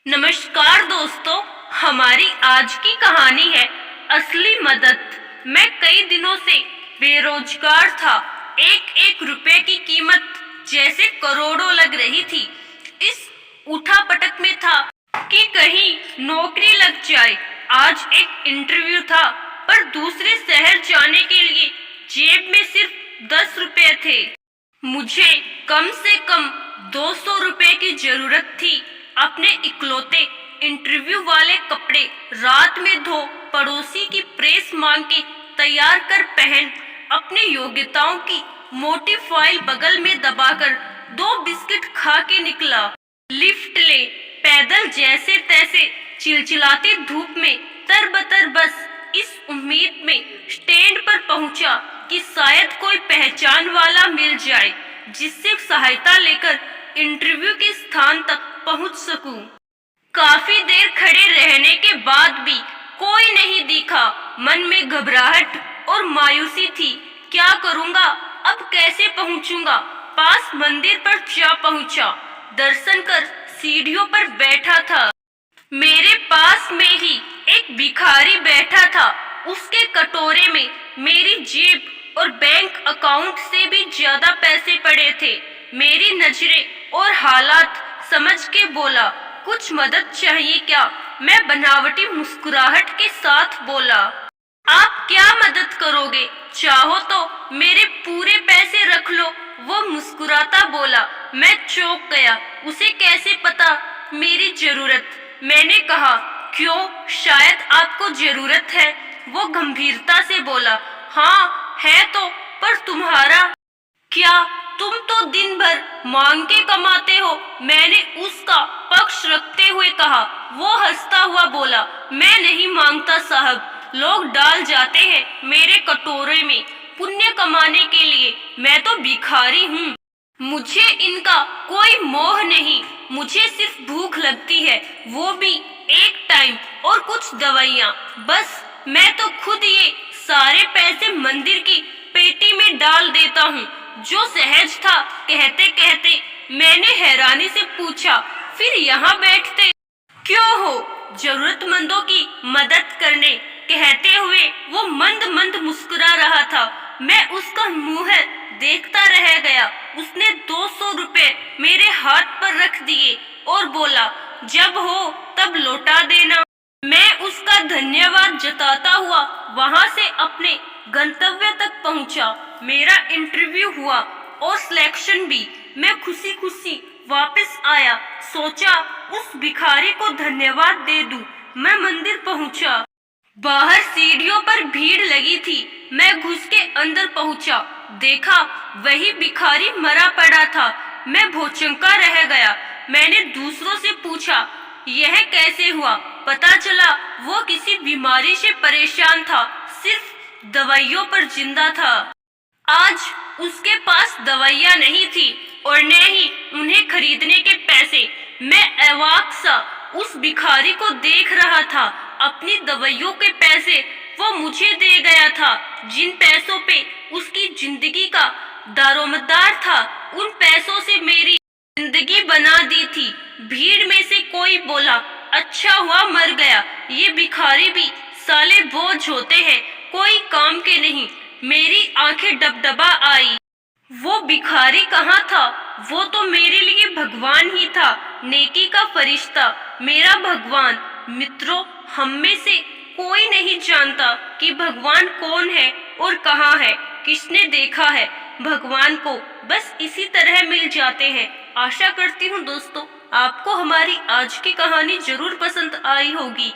नमस्कार दोस्तों, हमारी आज की कहानी है असली मदद। मैं कई दिनों से बेरोजगार था। एक एक रुपए की कीमत जैसे करोड़ों लग रही थी। इस उठापटक में था कि कहीं नौकरी लग जाए। आज एक इंटरव्यू था, पर दूसरे शहर जाने के लिए जेब में सिर्फ 10 रुपए थे। मुझे कम से कम 200 रुपए की जरूरत थी। अपने इकलौते इंटरव्यू वाले कपड़े रात में धो, पड़ोसी की प्रेस मांग के तैयार कर पहन, अपने योग्यताओं की मोटी फाइल बगल में दबाकर 2 बिस्किट खा के निकला। लिफ्ट ले, पैदल जैसे तैसे चिलचिलाती धूप में तरबतर, बस इस उम्मीद में स्टैंड पर पहुंचा कि शायद कोई पहचान वाला मिल जाए जिससे सहायता लेकर इंटरव्यू के स्थान तक पहुंच सकूं। काफी देर खड़े रहने के बाद भी कोई नहीं दिखा। मन में घबराहट और मायूसी थी। क्या करूंगा, अब कैसे पहुंचूंगा? पास मंदिर पर जा पहुंचा। दर्शन कर सीढ़ियों पर बैठा था। मेरे पास में ही एक भिखारी बैठा था। उसके कटोरे में मेरी जेब और बैंक अकाउंट से भी ज्यादा पैसे पड़े थे। मेरी नजरें और हालात समझ के बोला, कुछ मदद चाहिए क्या? मैं बनावटी मुस्कुराहट के साथ बोला, आप क्या मदद करोगे? चाहो तो मेरे पूरे पैसे रख लो। वो मुस्कुराता बोला। मैं चौंक गया। उसे कैसे पता मेरी जरूरत? मैंने कहा, क्यों, शायद आपको जरूरत है? वो गंभीरता से बोला, हाँ है तो, पर तुम्हारा क्या? तुम तो दिन भर मांग के कमाते हो। मैंने उसका पक्ष रखते हुए कहा। वो हंसता हुआ बोला, मैं नहीं मांगता साहब, लोग डाल जाते हैं मेरे कटोरे में पुण्य कमाने के लिए। मैं तो भिखारी हूँ। मुझे इनका कोई मोह नहीं। मुझे सिर्फ भूख लगती है, वो भी एक टाइम, और कुछ दवाइयाँ, बस। मैं तो खुद ये सारे पैसे मंदिर की पेटी में डाल देता हूँ। जो सहज था। कहते कहते मैंने हैरानी से पूछा, फिर यहाँ बैठते क्यों हो? जरूरतमंदों की मदद करने, कहते हुए वो मंद मंद मुस्कुरा रहा था। मैं उसका मुंह देखता रह गया। उसने 200 रुपए मेरे हाथ पर रख दिए और बोला, जब हो तब लौटा देना। मैं उसका धन्यवाद जताता हुआ वहां से अपने गंतव्य तक पहुंचा। मेरा इंटरव्यू हुआ और सिलेक्शन भी। मैं खुशी खुशी वापस आया। सोचा उस भिखारी को धन्यवाद दे दूं। मैं मंदिर पहुंचा। बाहर सीढ़ियों पर भीड़ लगी थी। मैं घुस के अंदर पहुंचा। देखा वही भिखारी मरा पड़ा था। मैं भौचक्का रह गया। मैंने दूसरों से पूछा, यह कैसे हुआ? पता चला वो किसी बीमारी से परेशान था, सिर्फ दवाइयों पर जिंदा था। आज उसके पास दवाइयाँ नहीं थी और न ही उन्हें खरीदने के पैसे। मैं अवाक सा उस भिखारी को देख रहा था। अपनी दवाइयों के पैसे वो मुझे दे गया था। जिन पैसों पे उसकी जिंदगी का दारोमदार था, उन पैसों से मेरी जिंदगी बना दी थी। भीड़ में से कोई बोला, अच्छा हुआ मर गया। ये भिखारी भी साले बोझ होते हैं, कोई काम के नहीं। मेरी आंखें डबडबा आई। वो भिखारी कहाँ था? वो तो मेरे लिए भगवान ही था, नेकी का फरिश्ता, मेरा भगवान। मित्रों, हम में से कोई नहीं जानता कि भगवान कौन है और कहाँ है। किसने देखा है भगवान को? बस इसी तरह मिल जाते हैं। आशा करती हूँ दोस्तों, आपको हमारी आज की कहानी जरूर पसंद आई होगी।